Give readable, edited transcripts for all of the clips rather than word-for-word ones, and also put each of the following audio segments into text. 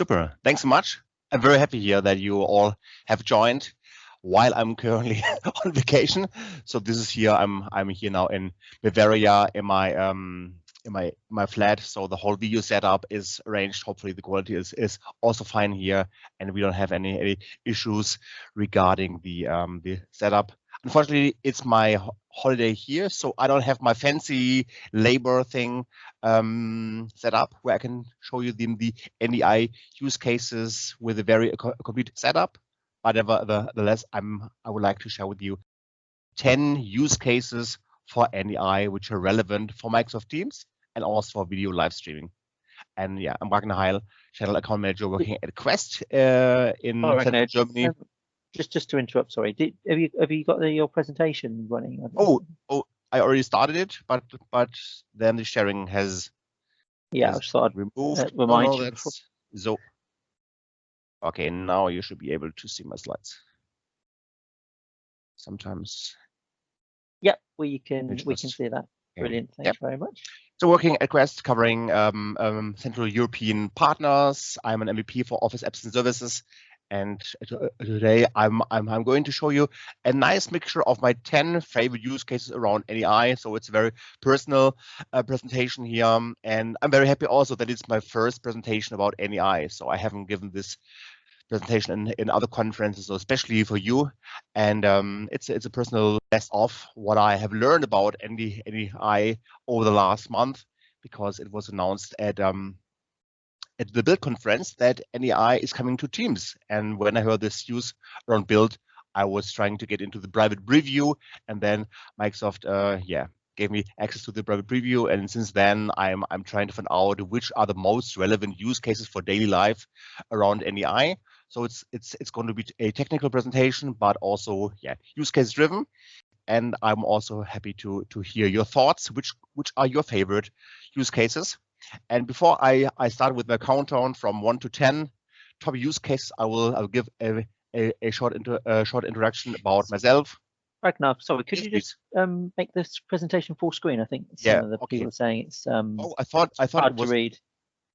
Super. Thanks so much. I'm very happy here that you all have joined while I'm currently on vacation. So this is here. I'm here now in Bavaria in my flat. So the whole video setup is arranged. Hopefully the quality is also fine here, and we don't have any issues regarding the setup. Unfortunately, it's my holiday here, so I don't have my fancy labor thing set up where I can show you the NDI use cases with a very complete setup. But nevertheless, I would like to share with you 10 use cases for NDI which are relevant for Microsoft Teams and also for video live streaming. And yeah, I'm Ragnar Heil, channel account manager working at Quest in Central Germany. Just to interrupt, sorry. Have you got your presentation running? Oh, I already started it, but then the sharing has I just thought I'd removed. remind you. So okay, now you should be able to see my slides. Sometimes. Yeah, we can see that. Brilliant. Thanks very much. So working at Quest, covering Central European partners. I'm an MVP for Office Apps and Services. And today I'm going to show you a nice mixture of my 10 favorite use cases around NDI. So it's a very personal presentation here. And I'm very happy also that it's my first presentation about NDI. So I haven't given this presentation in other conferences, so especially for you. And it's a personal best of what I have learned about NDI over the last month, because it was announced at the Build conference that NDI is coming to Teams. And when I heard this news around Build, I was trying to get into the private preview, and then Microsoft, gave me access to the private preview. And since then, I'm trying to find out which are the most relevant use cases for daily life around NDI. So it's going to be a technical presentation, but also use case driven. And I'm also happy to hear your thoughts. Which are your favorite use cases? And before I start with my countdown from 1 to 10 top use cases, I'll give a short introduction about myself. Ragnar, sorry, could you just make this presentation full screen? I think some of the people are saying it's I thought hard it was to read.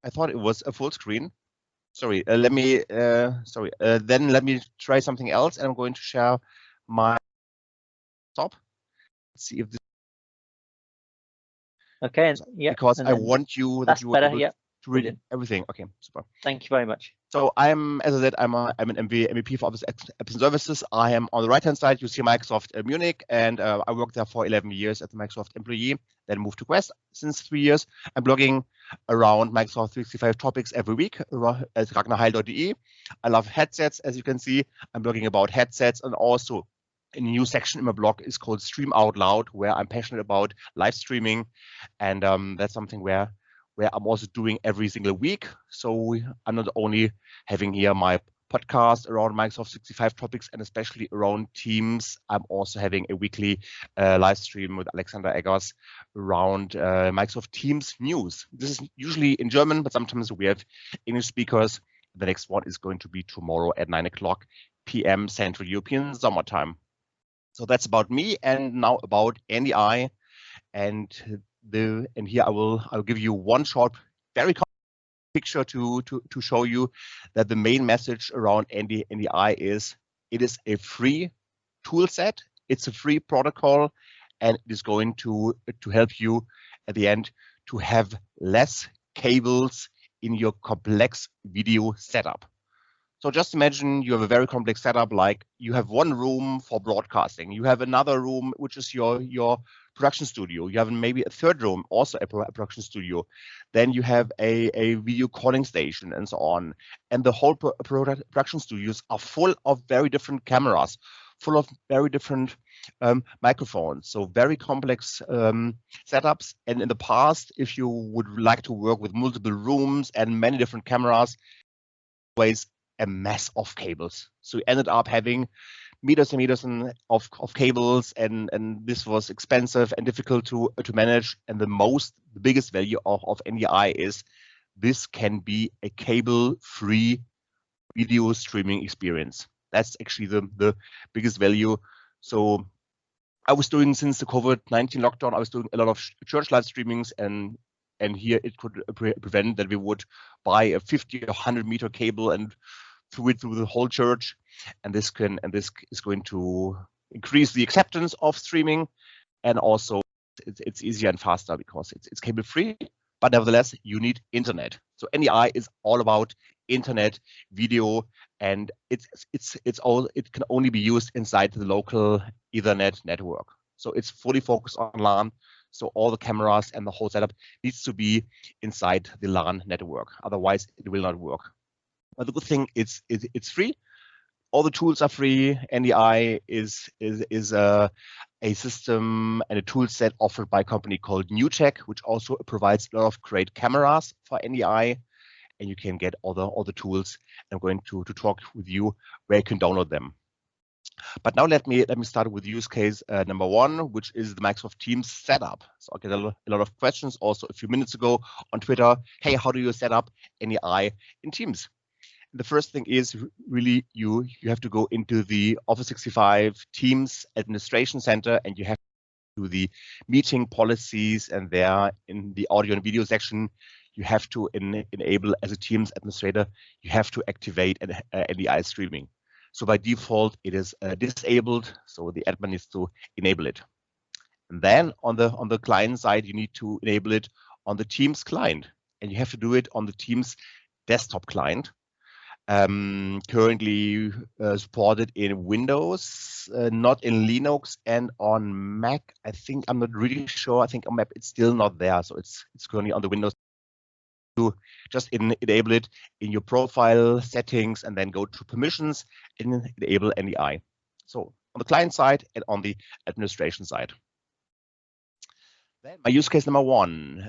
I thought it was a full screen. Sorry, let me then let me try something else, and I'm going to share my top. Let's see if this. Okay, yeah. Because I want you that you better, able to read everything. Okay, super. Thank you very much. So as I said, I'm an MVP for Office Apps and Services. I am on the right-hand side. You see Microsoft Munich, and I worked there for 11 years as a Microsoft employee. Then moved to Quest since 3 years. I'm blogging around Microsoft 365 topics every week at ragnarheil.de. I love headsets, as you can see. I'm blogging about headsets, and also a new section in my blog is called Stream Out Loud, where I'm passionate about live streaming, and that's something where I'm also doing every single week. So I'm not only having here my podcast around Microsoft 365 topics and especially around Teams, I'm also having a weekly live stream with Alexander Eggers around Microsoft Teams news. This is usually in German, but sometimes we have English speakers. The next one is going to be tomorrow at 9 o'clock p.m. Central European Summertime. So that's about me, and now about NDI, and here I'll give you one short, very picture to show you that the main message around NDI is it is a free tool set, it's a free protocol, and it is going to help you at the end to have less cables in your complex video setup. So just imagine you have a very complex setup, like you have one room for broadcasting, you have another room which is your production studio, you have maybe a third room, also a production studio, then you have a video calling station and so on. And the whole production studios are full of very different cameras, full of very different microphones, so very complex setups. And in the past, if you would like to work with multiple rooms and many different cameras, always a mess of cables. So you ended up having meters and meters of cables, and this was expensive and difficult to manage. And the biggest value of NDI is this can be a cable-free video streaming experience. That's actually the biggest value. So I was doing, since the COVID-19 lockdown, I was doing a lot of church live streamings, and And here it could prevent that we would buy a 50 or 100 meter cable and through it through the whole church. And this is going to increase the acceptance of streaming, and also it's easier and faster because it's cable free. But nevertheless, you need internet. So NDI is all about internet video, and it can only be used inside the local Ethernet network. So it's fully focused on LAN. So all the cameras and the whole setup needs to be inside the LAN network. Otherwise, it will not work. But the good thing is it's free. All the tools are free. NDI is a system and a tool set offered by a company called NewTek, which also provides a lot of great cameras for NDI. And you can get all the tools. I'm going to talk with you where you can download them. But now let me start with use case number one, which is the Microsoft Teams setup. So I get a lot of questions also a few minutes ago on Twitter. Hey, how do you set up NDI in Teams? The first thing is really you have to go into the Office 365 Teams Administration Center, and you have to do the meeting policies, and there in the audio and video section, you have to enable, as a Teams administrator, you have to activate NDI streaming. So by default, it is disabled, so the admin needs to enable it. And then on the client side, you need to enable it on the Teams client, and you have to do it on the Teams desktop client. Currently supported in Windows, not in Linux, and on Mac. I think I'm not really sure. I think on Mac it's still not there, so it's currently on the Windows. You just enable it in your profile settings, and then go to permissions and enable NDI. So on the client side and on the administration side. Then my use case number one: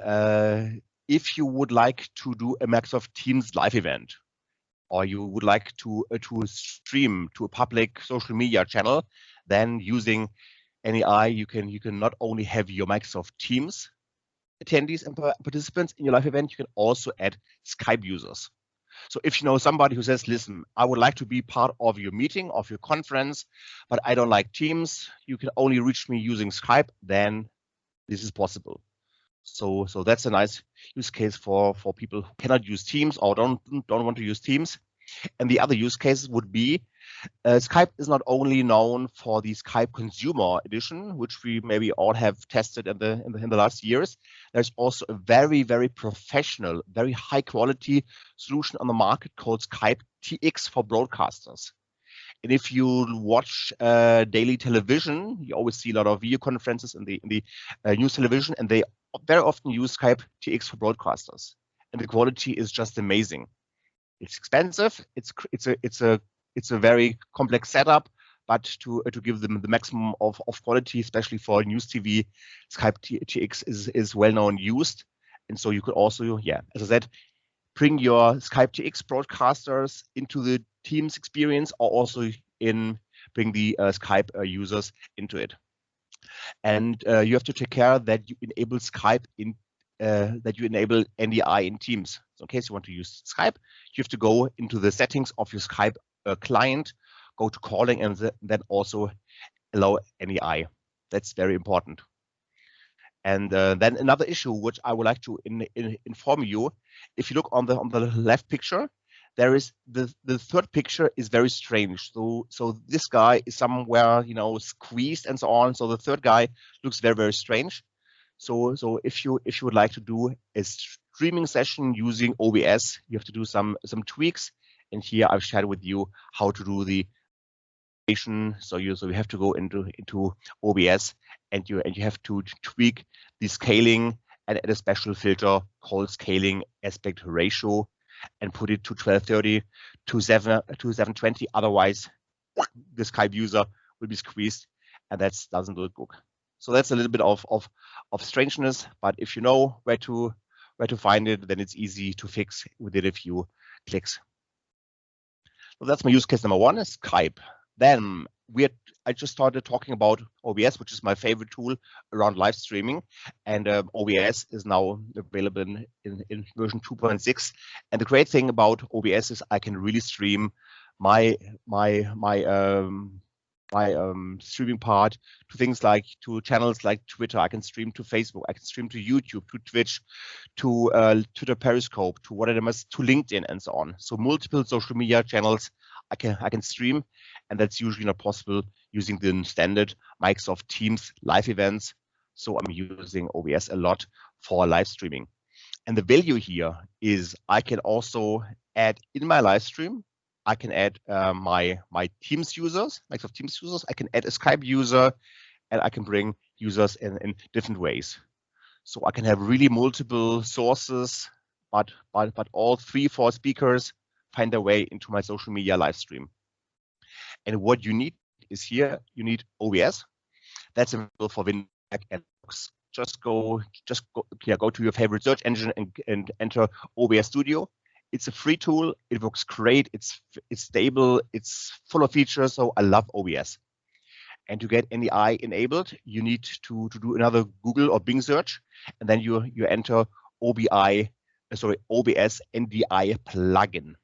if you would like to do a Microsoft Teams live event, or you would like to stream to a public social media channel, then using NDI, you can not only have your Microsoft Teams attendees and participants in your live event, you can also add Skype users. So if you know somebody who says, listen, I would like to be part of your meeting, of your conference, but I don't like Teams, you can only reach me using Skype, then this is possible. So that's a nice use case for people who cannot use Teams or don't want to use Teams. And the other use cases would be Skype is not only known for the Skype Consumer Edition, which we maybe all have tested in the last years. There's also a very, very professional, very high quality solution on the market called Skype TX for broadcasters. And if you watch daily television, you always see a lot of video conferences in the news television, and they very often use Skype TX for broadcasters. And the quality is just amazing. It's expensive. It's a very complex setup, but to give them the maximum of quality, especially for news TV, Skype TX is well known used. And so you could also, as I said, bring your Skype TX broadcasters into the Teams experience, or also bring the Skype users into it. And you have to take care that you enable Skype that you enable NDI in Teams. So in case you want to use Skype, you have to go into the settings of your Skype client, go to calling, and then also allow NDI. That's very important. And then another issue which I would like to inform you, if you look on the left picture, there is the third picture is very strange. So this guy is somewhere squeezed and so on. So the third guy looks very, very strange. So if you would like to do a streaming session using OBS, you have to do some tweaks. And here I've shared with you how to do the so you have to go into OBS, and you have to tweak the scaling and add a special filter called scaling aspect ratio, and put it to 1230 to 720. Otherwise, the Skype user will be squeezed, and that doesn't look good. So that's a little bit of strangeness, but if you know where to find it, then it's easy to fix within a few clicks. So that's my use case number one, is Skype. Then I just started talking about OBS, which is my favorite tool around live streaming, and OBS is now available in version 2.6. And the great thing about OBS is I can really stream my streaming part to things like to channels like Twitter. I can stream to Facebook. I can stream to YouTube, to Twitch, to the Periscope, to what it is, to LinkedIn, and so on. So multiple social media channels I can stream, and that's usually not possible using the standard Microsoft Teams live events. So I'm using OBS a lot for live streaming. And the value here is I can also add in my live stream, I can add my Teams users, Microsoft Teams users. I can add a Skype user, and I can bring users in different ways. So I can have really multiple sources, but all 3-4 speakers find their way into my social media live stream. And what you need is here, you need OBS. That's available for Windows and Linux. Just go to your favorite search engine and enter OBS Studio. It's a free tool. It works great. It's stable. It's full of features. So I love OBS. And to get NDI enabled, you need to do another Google or Bing search, and then you enter OBS NDI plugin.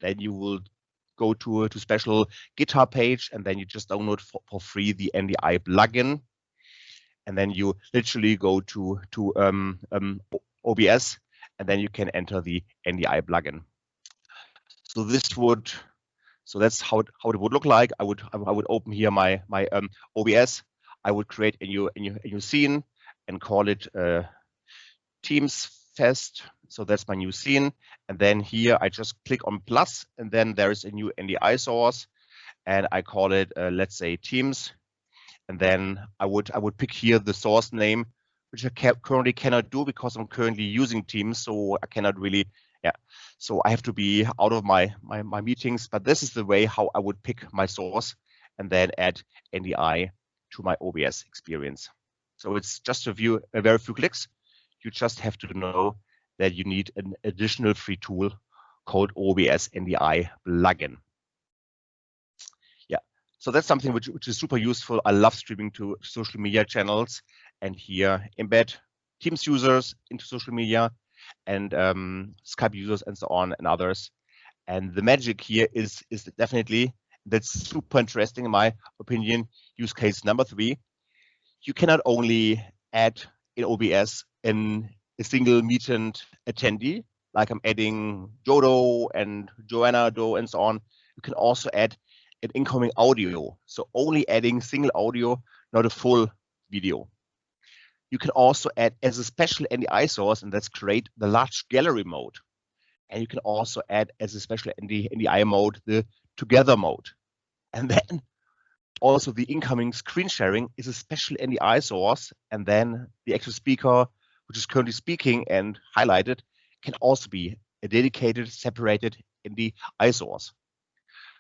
Then you will go to a special GitHub page, and then you just download for free the NDI plugin. And then you literally go to OBS, and then you can enter the NDI plugin. So that's how it would look like. I would open here my OBS. I would create a new scene and call it Teams Fest. So that's my new scene. And then here I just click on plus, and then there is a new NDI source, and I call it let's say Teams. And then I would pick here the source name, which I currently cannot do because I'm currently using Teams, so I cannot really. Yeah, so I have to be out of my meetings, but this is the way how I would pick my source and then add NDI to my OBS experience. So it's just a very few clicks. You just have to know that you need an additional free tool called OBS NDI plugin. Yeah, so that's something which is super useful. I love streaming to social media channels, and here embed Teams users into social media, and Skype users and so on, and others. And the magic here is definitely, that's super interesting in my opinion, use case number 3. You cannot only add in OBS in a single meeting attendee, like I'm adding Jodo and Joanna Doe and so on. You can also add an incoming audio. So only adding single audio, not a full video. You can also add as a special NDI source, and that's great, the large gallery mode. And you can also add as a special NDI mode, the together mode. And then also the incoming screen sharing is a special NDI source. And then the actual speaker, which is currently speaking and highlighted, can also be a dedicated, separated NDI source.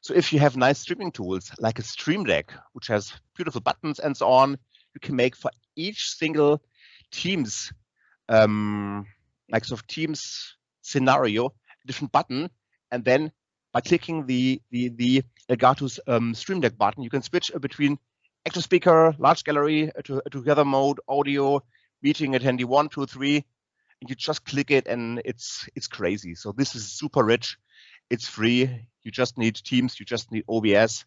So if you have nice streaming tools like a Stream Deck, which has beautiful buttons and so on, you can make for each single Teams, Microsoft Teams scenario, a different button, and then by clicking the Elgato's Stream Deck button, you can switch between active speaker, large gallery, together mode, audio, meeting attendee 1, 2, 3, and you just click it, and it's crazy. So this is super rich. It's free. You just need Teams. You just need OBS.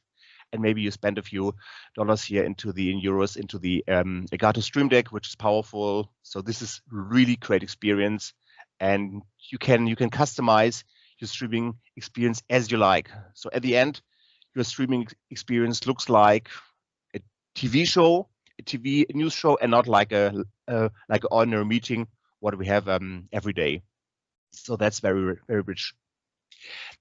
And maybe you spend a few dollars here in euros into the Elgato Stream Deck, which is powerful. So this is really great experience, and you can customize your streaming experience as you like. So at the end, your streaming experience looks like a TV show, a TV news show, and not like an ordinary meeting what we have every day. So that's very, very rich.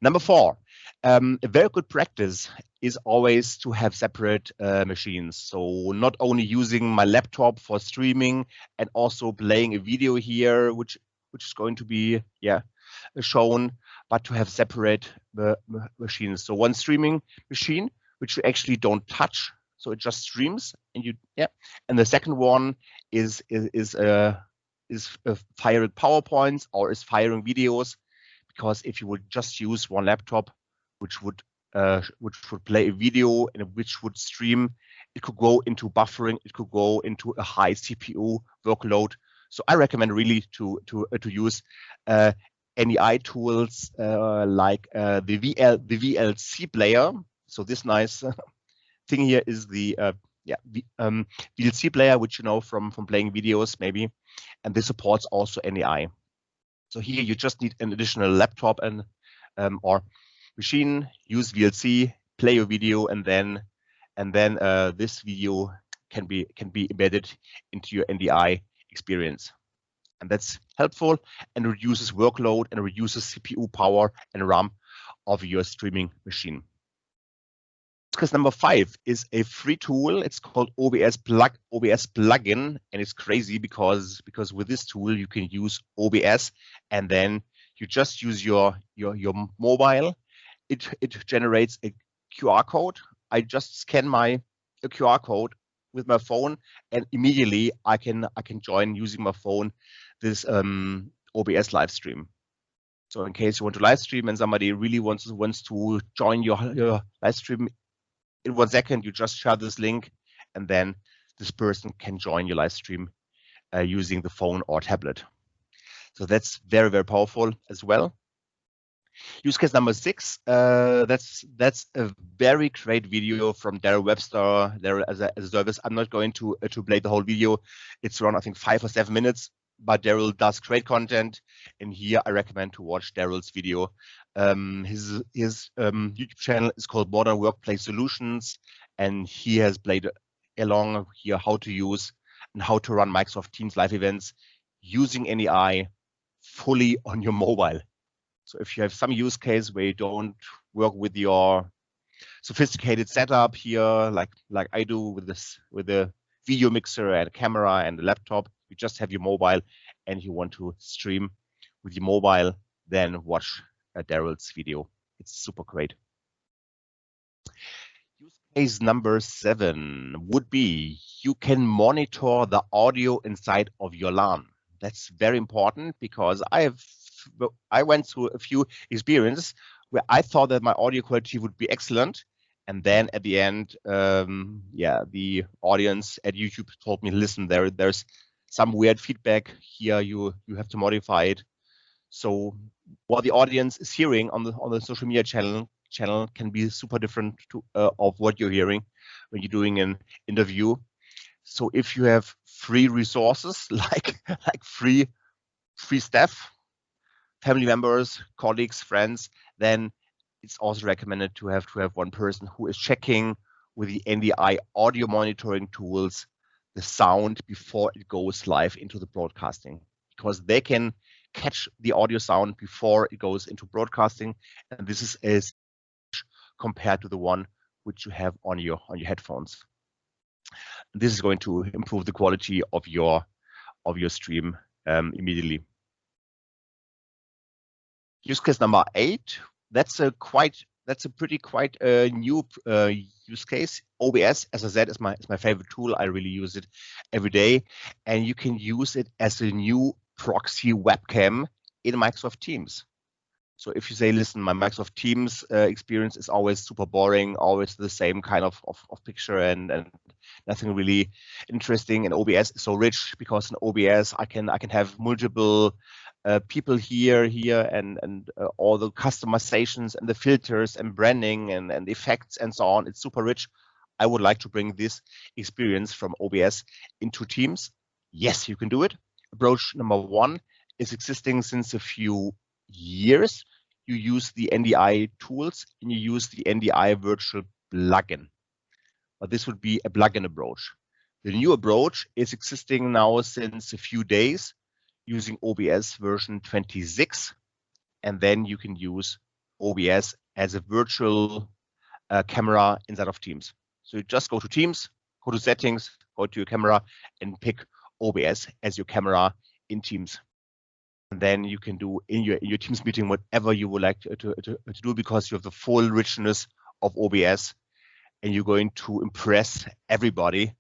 Number 4, a very good practice is always to have separate machines. So not only using my laptop for streaming and also playing a video here, which is going to be shown, but to have separate machines. So one streaming machine which you actually don't touch, so it just streams, and and the second one is firing PowerPoints or is firing videos. Because if you would just use one laptop, which would play a video and which would stream, it could go into buffering, it could go into a high CPU workload. So I recommend really to use NDI tools like the VLC player. So this nice thing here is the VLC player, which you know from playing videos maybe, and this supports also NDI. So here you just need an additional laptop and or machine, use VLC, play your video, and then this video can be embedded into your NDI experience. And that's helpful and reduces workload and reduces CPU power and RAM of your streaming machine. Because number 5 is a free tool. It's called OBS plugin, and it's crazy because with this tool you can use OBS and then you just use your mobile. It generates a QR code. I just scan my QR code with my phone, and immediately I can join using my phone this OBS live stream. So in case you want to live stream and somebody really wants to join your live stream, in 1 second you just share this link, and then this person can join your live stream using the phone or tablet. So that's very, very powerful as well. Use case number 6, that's a very great video from Daryl Webster there as a service. I'm not going to play the whole video. It's around, I think, 5 or 7 minutes, but Daryl does great content, and here I recommend to watch Daryl's video. His YouTube channel is called Modern Workplace Solutions, and he has played along here how to use and how to run Microsoft Teams live events using NDI fully on your mobile. So if you have some use case where you don't work with your sophisticated setup here, like I do with the video mixer and a camera and a laptop, you just have your mobile and you want to stream with your mobile, then watch Daryl's video. It's super great. Use case number 7 would be you can monitor the audio inside of your LAN. That's very important because I went through a few experiences where I thought that my audio quality would be excellent, and then at the end, the audience at YouTube told me, listen, there's some weird feedback here. You have to modify it. So what the audience is hearing on the social media channel can be super different of what you're hearing when you're doing an interview. So if you have free resources like free staff, family members, colleagues, friends, then it's also recommended to have one person who is checking with the NDI audio monitoring tools the sound before it goes live into the broadcasting, because they can catch the audio sound before it goes into broadcasting, and this is as compared to the one which you have on your headphones. This is going to improve the quality of your stream immediately. Use case number 8. That's a pretty new use case. OBS, as I said, is my favorite tool. I really use it every day, and you can use it as a new proxy webcam in Microsoft Teams. So if you say, listen, my Microsoft Teams experience is always super boring, always the same kind of picture and nothing really interesting, and OBS is so rich because in OBS I can have multiple people here and all the customizations and the filters and branding and effects and so on. It's super rich. I would like to bring this experience from OBS into Teams. Yes, you can do it. Approach number 1 is existing since a few years. You use the NDI tools and you use the NDI virtual plugin. But this would be a plugin approach. The new approach is existing now since a few days using OBS version 26, and then you can use OBS as a virtual camera inside of Teams. So you just go to Teams, go to settings, go to your camera, and pick OBS as your camera in Teams. And then you can do in your Teams meeting whatever you would like to do, because you have the full richness of OBS, and you're going to impress everybody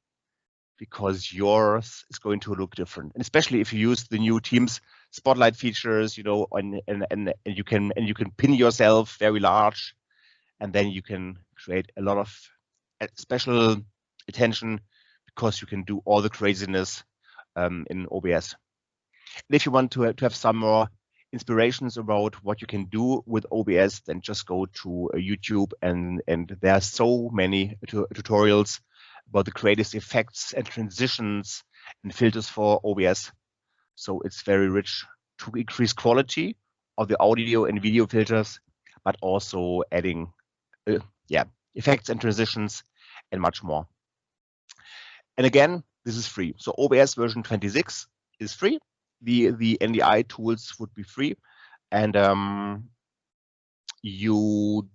because yours is going to look different. And especially if you use the new Teams spotlight features, you know, and you can pin yourself very large, and then you can create a lot of special attention because you can do all the craziness in OBS. And if you want to have some more inspirations about what you can do with OBS, then just go to YouTube, and there are so many tutorials about the greatest effects and transitions and filters for OBS. So it's very rich to increase quality of the audio and video filters, but also adding effects and transitions and much more. And again, this is free. So OBS version 26 is free. The NDI tools would be free, and if you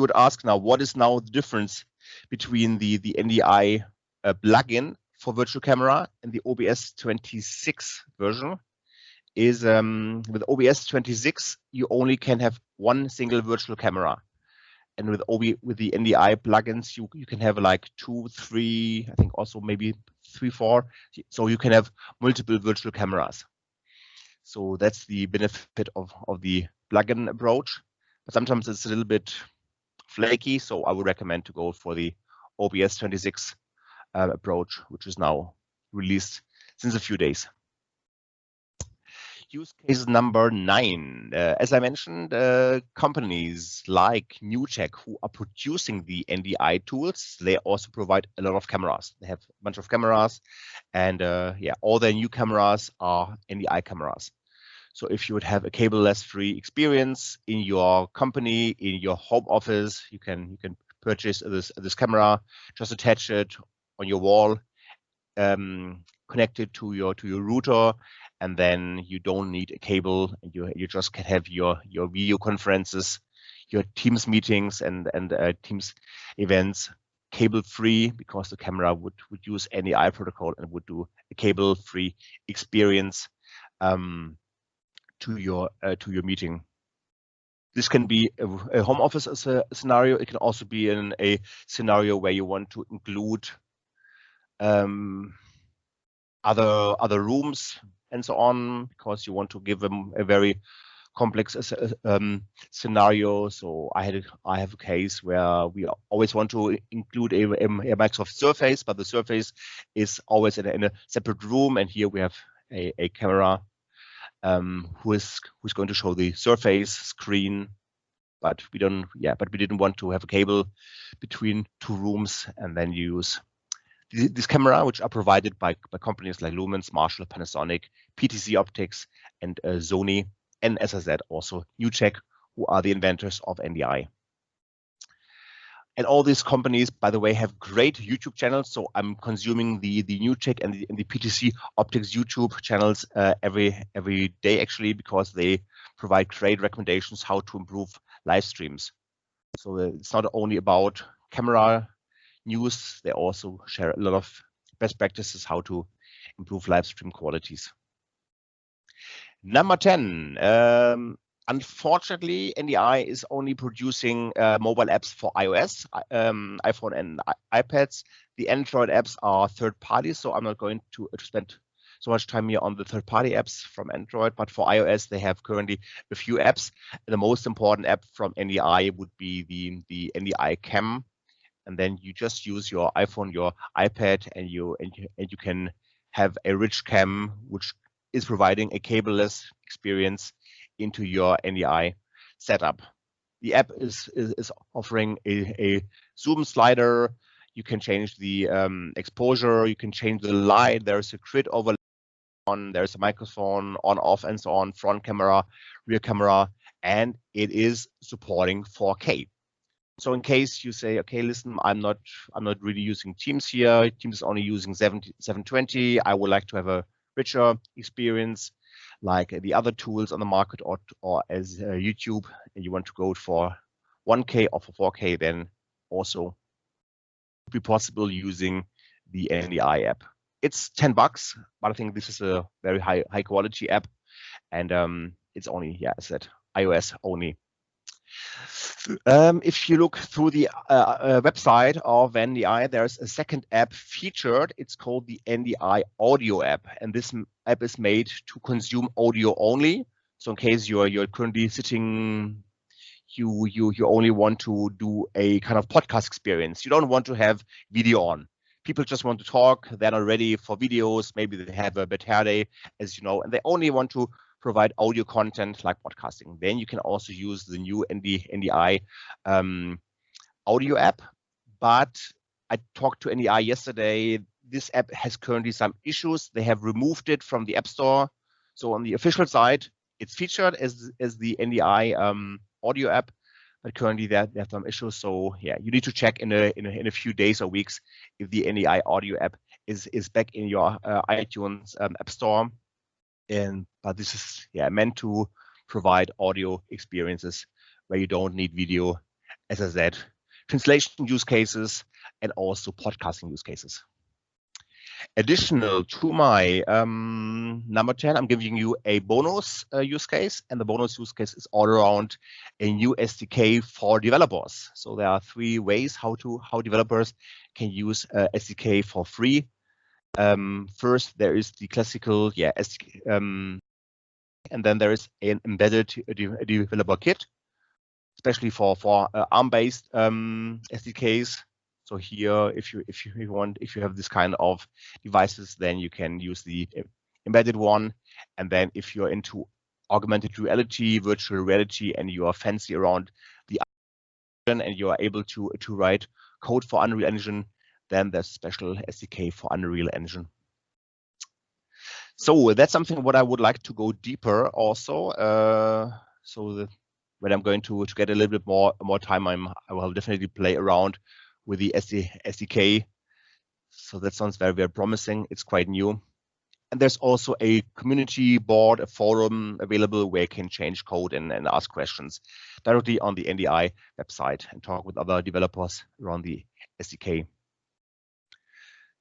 would ask now, what is now the difference between the NDI plugin for virtual camera and the OBS 26 version? Is with OBS 26 you only can have one single virtual camera, and with the NDI plugins you can have like 2, 3, I think also maybe 3, 4. So you can have multiple virtual cameras. So that's the benefit of the plugin approach. But sometimes it's a little bit flaky, so I would recommend to go for the OBS 26 approach, which is now released since a few days. Use case number 9. As I mentioned, companies like NewCheck, who are producing the NDI tools, they also provide a lot of cameras. They have a bunch of cameras, and all their new cameras are NDI cameras. So if you would have a cable-less free experience in your company, in your home office, you can purchase this camera, just attach it on your wall, connect it to your router, and then you don't need a cable, and you just can have your video conferences, your Teams meetings and Teams events cable free, because the camera would use NDI protocol and would do a cable free experience to your meeting. This can be a home office as a scenario. It can also be in a scenario where you want to include other rooms and so on, because you want to give them a very complex scenario. So I have a case where we always want to include a Microsoft Surface, but the Surface is always in a separate room, and here we have a camera who's going to show the Surface screen, but we didn't want to have a cable between 2 rooms, and then use this camera, which are provided by companies like Lumens, Marshall, Panasonic, PTC Optics, and Sony, and as I said, also NewCheck, who are the inventors of NDI. And all these companies, by the way, have great YouTube channels. So I'm consuming the NewCheck and the PTC Optics YouTube channels every day, actually, because they provide great recommendations how to improve live streams. So it's not only about camera news, they also share a lot of best practices how to improve live stream qualities. Number 10. Unfortunately, NDI is only producing mobile apps for iOS, iPhone and iPads. The Android apps are third party, so I'm not going to spend so much time here on the third-party apps from Android, but for iOS, they have currently a few apps. The most important app from NDI would be the NDI Cam, and then you just use your iPhone, your iPad, and you can have a rich cam which is providing a cableless experience into your NDI setup. The app is offering a zoom slider. You can change the exposure. You can change the light. There's a grid overlay on. There's a microphone on, off, and so on. Front camera, rear camera, and it is supporting 4K. So in case you say, okay, listen, I'm not really using Teams here. Teams is only using 720. I would like to have a richer experience, like the other tools on the market, or as YouTube, and you want to go for 1K or for 4K, then also be possible using the NDI app. It's $10, but I think this is a very high quality app, and it's only, yeah, I said iOS only. If you look through the website of NDI, there's a second app featured. It's called the NDI Audio app, and this app is made to consume audio only. So in case you're currently sitting, you only want to do a kind of podcast experience. You don't want to have video on, people just want to talk, they're not ready for videos, maybe they have a bad hair day, as you know, and they only want to provide audio content like podcasting. Then you can also use the new NDI audio app. But I talked to NDI yesterday. This app has currently some issues. They have removed it from the App Store. So on the official side, it's featured as the NDI audio app, but currently there are some issues. So yeah, you need to check in a few days or weeks if the NDI audio app is back in your iTunes App Store. But this is meant to provide audio experiences where you don't need video, as I said, translation use cases and also podcasting use cases. Additional to my number 10, I'm giving you a bonus use case, and the bonus use case is all around a new SDK for developers. So there are 3 ways how developers can use SDK for free. First, there is the classical SDK, and then there is an embedded developer kit, especially for ARM-based SDKs. So here, if you have this kind of devices, then you can use the embedded one. And then if you're into augmented reality, virtual reality, and you are fancy around the engine and you are able to write code for Unreal Engine, then there's special SDK for Unreal Engine. So that's something what I would like to go deeper also. When I'm going to get a little bit more time, I will definitely play around with the SDK. So that sounds very, very promising. It's quite new. And there's also a community board, a forum available where you can change code and ask questions directly on the NDI website and talk with other developers around the SDK.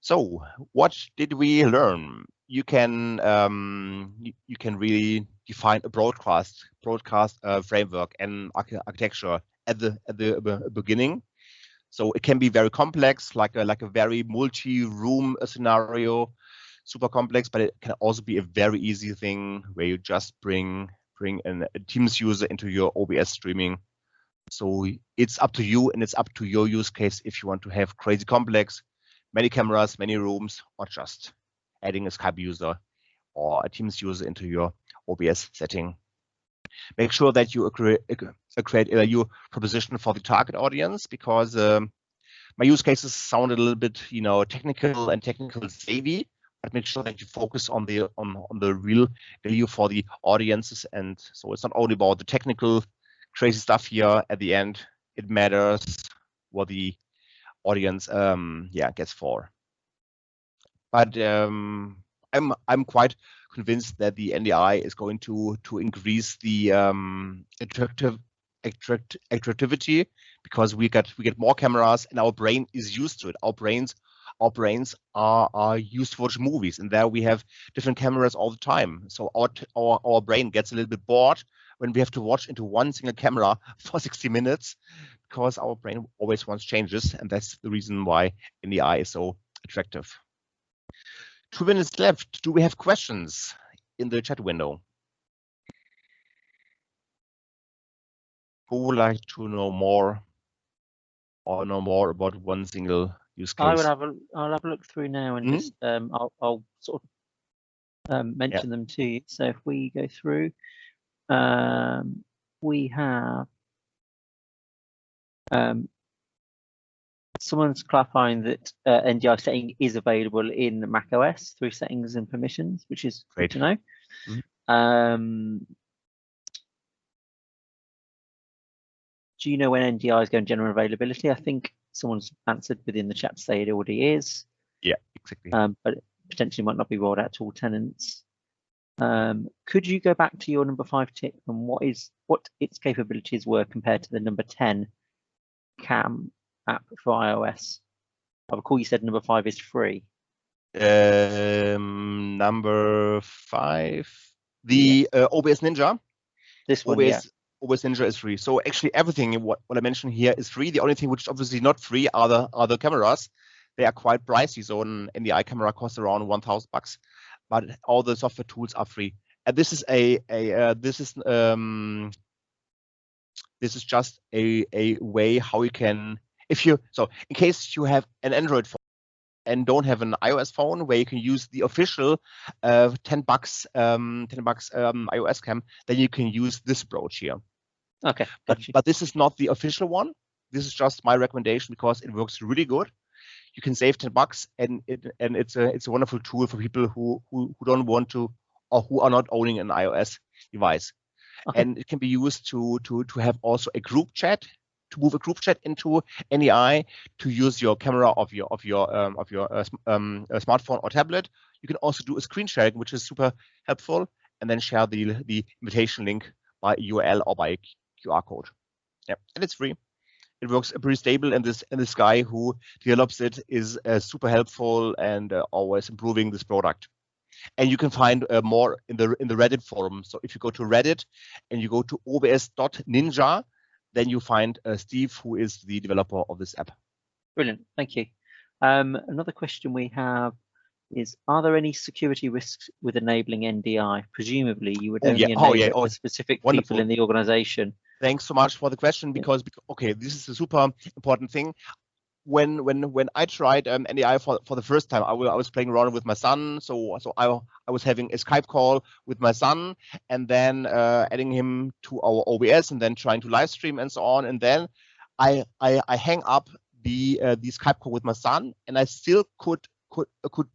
So what did we learn? You can really define a broadcast framework and architecture at the beginning. So it can be very complex, like a very multi-room scenario, super complex, but it can also be a very easy thing where you just bring a Teams user into your OBS streaming. So it's up to you, and it's up to your use case if you want to have crazy complex, many cameras, many rooms, or just adding a Skype user or a Teams user into your OBS setting. Make sure that you create your proposition for the target audience, because my use cases sounded a little bit, technical and technical savvy, but make sure that you focus on the real value for the audiences. And so it's not only about the technical crazy stuff here. At the end, it matters what the audience gets for. But I'm quite convinced that the NDI is going to increase the attractivity, because we get more cameras and our brain is used to it. Our brains are used to watch movies, and there we have different cameras all the time. So our brain gets a little bit bored when we have to watch into one single camera for 60 minutes, because our brain always wants changes, and that's the reason why NDI is so attractive. 2 minutes left. Do we have questions in the chat window? Who would like to know more about one single use case? I'll have a look through now, and just I'll sort of mention them to you. So if we go through, we have someone's clarifying that NDI setting is available in macOS through settings and permissions, which is great to know. Do you know when NDI is going general availability? I think someone's answered within the chat to say it already is. Yeah, exactly. But it potentially might not be rolled out to all tenants. Could you go back to your number 5 tip and what its capabilities were compared to the number 10 cam app for iOS? I recall you said number 5 is free. Number 5, the OBS Ninja. This one, OBS Ninja is free. So actually everything what I mentioned here is free. The only thing which is obviously not free are the cameras. They are quite pricey. So an NDI camera costs around $1,000, but all the software tools are free. And this is this is just a way how you can, in case you have an Android phone, and don't have an iOS phone where you can use the official $10 iOS cam, then you can use this approach here. Okay, but this is not the official one. This is just my recommendation because it works really good. You can save $10, and it's a wonderful tool for people who don't want to, or who are not owning an iOS device. Okay. And it can be used to have also a group chat, to move a group chat into NDI, to use your camera of your smartphone or tablet. You can also do a screen sharing, which is super helpful, and then share the invitation link by URL or by QR code. Yeah, and it's free. It works pretty stable, and this guy who develops it is super helpful and always improving this product. And you can find more in the Reddit forum. So if you go to Reddit and you go to obs.ninja, then you find Steve, who is the developer of this app. Brilliant, thank you. Another question we have is, are there any security risks with enabling NDI? Presumably you would only enable it for specific people in the organization. Thanks so much for the question, because okay, this is a super important thing. When I tried NDI for the first time, I was playing around with my son. So I was having a Skype call with my son, and then adding him to our OBS, and then trying to live stream and so on. And then I hang up the Skype call with my son, and I still could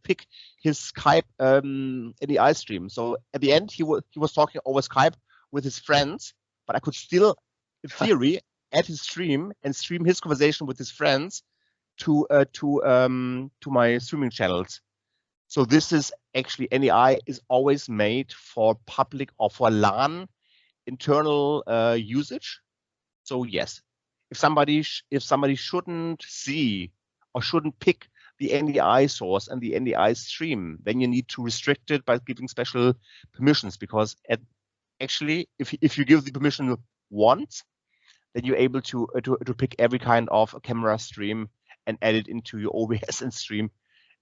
pick his Skype NDI stream. So at the end, he was talking over Skype with his friends, but I could still, in theory, add his stream and stream his conversation with his friends to my streaming channels. So this is actually, NDI is always made for public or for LAN internal usage. So yes, if somebody shouldn't see or shouldn't pick the NDI source and the NDI stream, then you need to restrict it by giving special permissions, because actually, if you give the permission once, then you're able to pick every kind of camera stream and add it into your OBS and stream.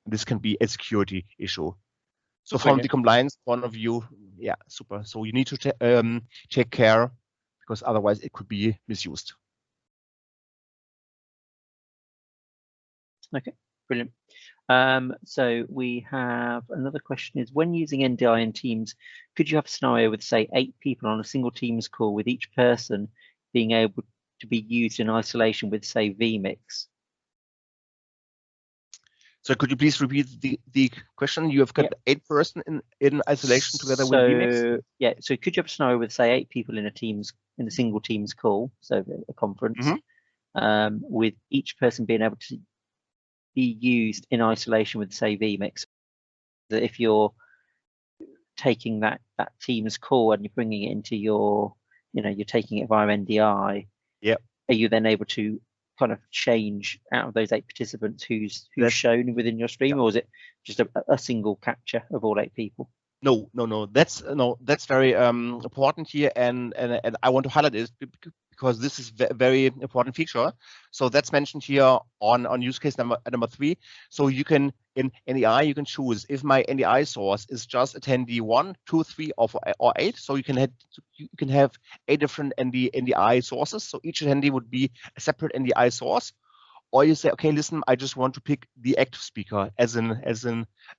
This can be a security issue. So from the compliance point of view, yeah, super. So you need to take care, because otherwise it could be misused. Okay, brilliant. So we have another question is, when using NDI in Teams, could you have a scenario with, say, 8 people on a single Teams call, with each person being able to be used in isolation with, say, vMix? So could you please repeat the question? You have got 8 persons in isolation together with vMix? Yeah, so could you have a scenario with, say, 8 people in a single Teams call, so a conference, with each person being able to be used in isolation with, say, vMix? That if you're taking that Teams call and you're bringing it into your, you're taking it via NDI, are you then able to kind of change out of those 8 participants who's shown within your stream, or is it just a single capture of all 8 people? No. That's very important here, and I want to highlight this because this is a very important feature. So that's mentioned here on use case number 3. So you can, in NDI, you can choose if my NDI source is just attendee 1, 2, 3, or 8. So you can have 8 different NDI sources. So each attendee would be a separate NDI source. Or you say, okay, listen, I just want to pick the active speaker as an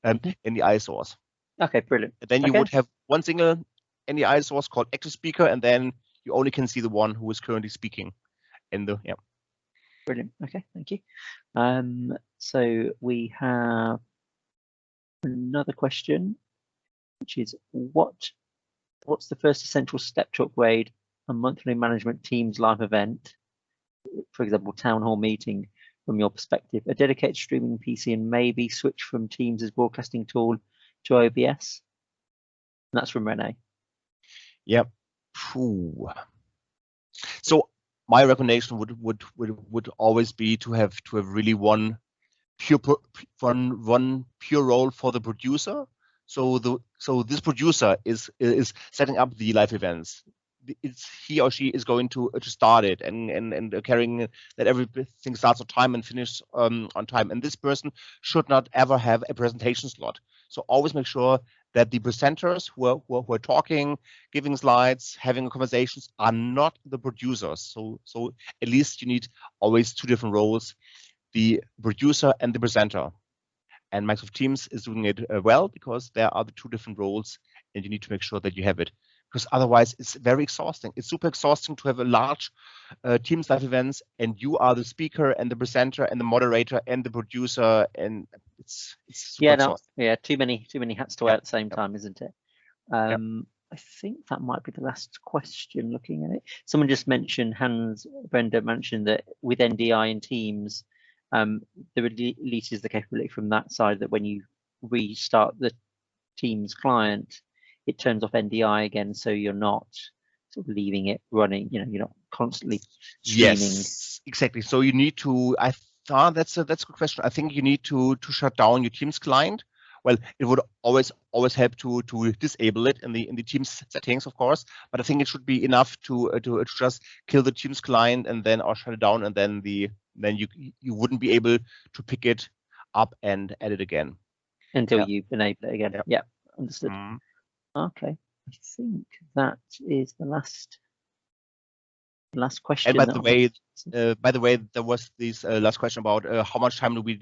NDI source. Okay, brilliant. And then you would have one single NDI source called active speaker, and then you only can see the one who is currently speaking in the Brilliant. Okay, thank you. So we have another question, which is, what's the first essential step to upgrade a monthly management Teams live event, for example, town hall meeting, from your perspective? A dedicated streaming PC, and maybe switch from Teams as broadcasting tool to OBS? And that's from Rene. Yep. So my recommendation would always be to have really one pure role for the producer. So this producer is setting up the live events. It's he or she is going to start it and carrying that everything starts on time and finishes on time. And this person should not ever have a presentation slot. So always make sure that the presenters who are talking, giving slides, having conversations are not the producers. So at least you need always 2 different roles: the producer and the presenter. And Microsoft Teams is doing it well, because there are the two different roles, and you need to make sure that you have it, because otherwise it's very exhausting. It's super exhausting to have a large Teams live events, and you are the speaker and the presenter and the moderator and the producer, and it's super exhausting. Too many hats to wear at the same time, isn't it? I think that might be the last question looking at it. Someone just mentioned, Brenda mentioned that with NDI and Teams, there releases the capability from that side that when you restart the Teams client, it turns off NDI again, so you're not sort of leaving it running. You're not constantly streaming. Yes, exactly. So you need to. I thought that's a good question. I think you need to shut down your Teams client. Well, it would always help to disable it in the Teams settings, of course. But I think it should be enough to just kill the Teams client and then or shut it down, and then you wouldn't be able to pick it up and add it again until you enable it again. Yeah, understood. Okay, I think that is the last question. And by the way, there was this last question about how much time do we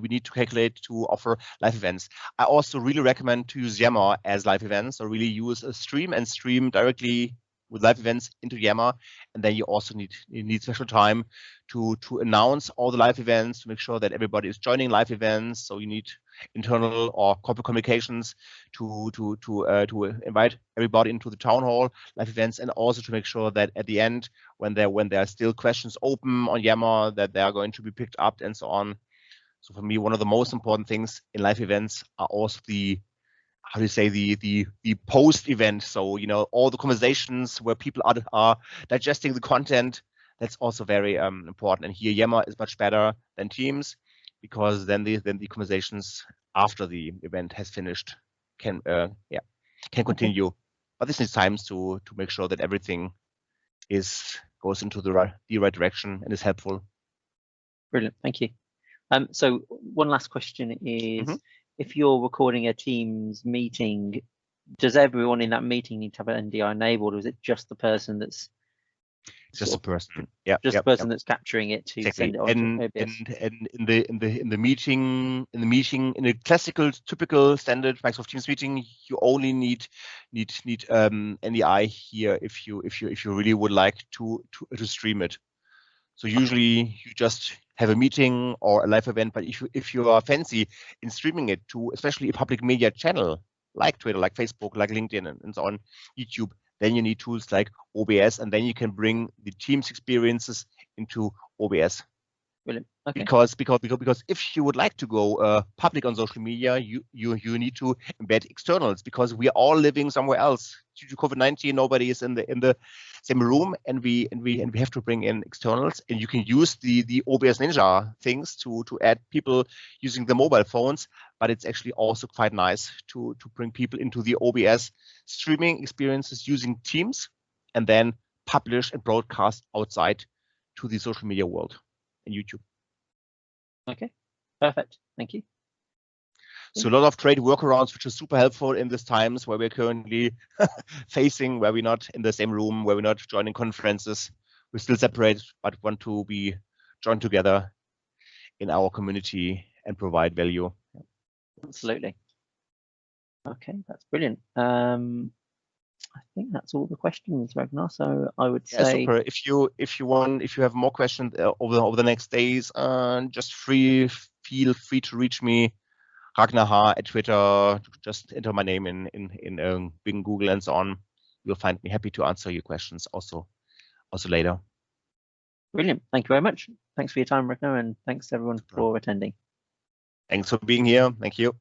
need to calculate to offer live events. I also really recommend to use Yammer as live events, or really use a stream and stream directly with live events into Yammer. And then you also need special time to announce all the live events, to make sure that everybody is joining live events. So you need internal or corporate communications to invite everybody into the town hall live events, and also to make sure that at the end, when there are still questions open on Yammer, that they are going to be picked up and so on. So for me, one of the most important things in live events are also the post event. So all the conversations where people are digesting the content. That's also very important. And here Yammer is much better than Teams, because then the conversations after the event has finished can continue. But this needs time to make sure that everything goes into the right direction and is helpful. Brilliant, thank you. So one last question is, if you're recording a Teams meeting, does everyone in that meeting need to have an NDI enabled, or is it just the person that's just the person? The person that's capturing it to send it on to OBS. And in the meeting, in a classical, typical standard Microsoft Teams meeting, you only need NDI here if you really would like to stream it. So usually you just have a meeting or a live event, but if you are fancy in streaming it to especially a public media channel like Twitter, like Facebook, like LinkedIn, and so on, YouTube, then you need tools like OBS, and then you can bring the Teams experiences into OBS. Brilliant. Okay. Because if you would like to go public on social media, you need to embed externals, because we are all living somewhere else. Due to COVID-19, nobody is in the same room, and we have to bring in externals. And you can use the OBS Ninja things to add people using the mobile phones. But it's actually also quite nice to bring people into the OBS streaming experiences using Teams, and then publish and broadcast outside to the social media world and YouTube. Okay, perfect. Thank you. So a lot of great workarounds, which is super helpful in these times where we're currently facing, where we're not in the same room, where we're not joining conferences. We're still separated, but want to be joined together in our community and provide value. Absolutely. Okay, that's brilliant. I think that's all the questions, Ragnar. So I would say, super. If you have more questions over the next days, just feel free to reach me, Ragnar Heil at Twitter. Just enter my name in Bing, Google, and so on. You'll find me happy to answer your questions also later. Brilliant. Thank you very much. Thanks for your time, Ragnar, and thanks everyone for attending. Thanks for being here. Thank you.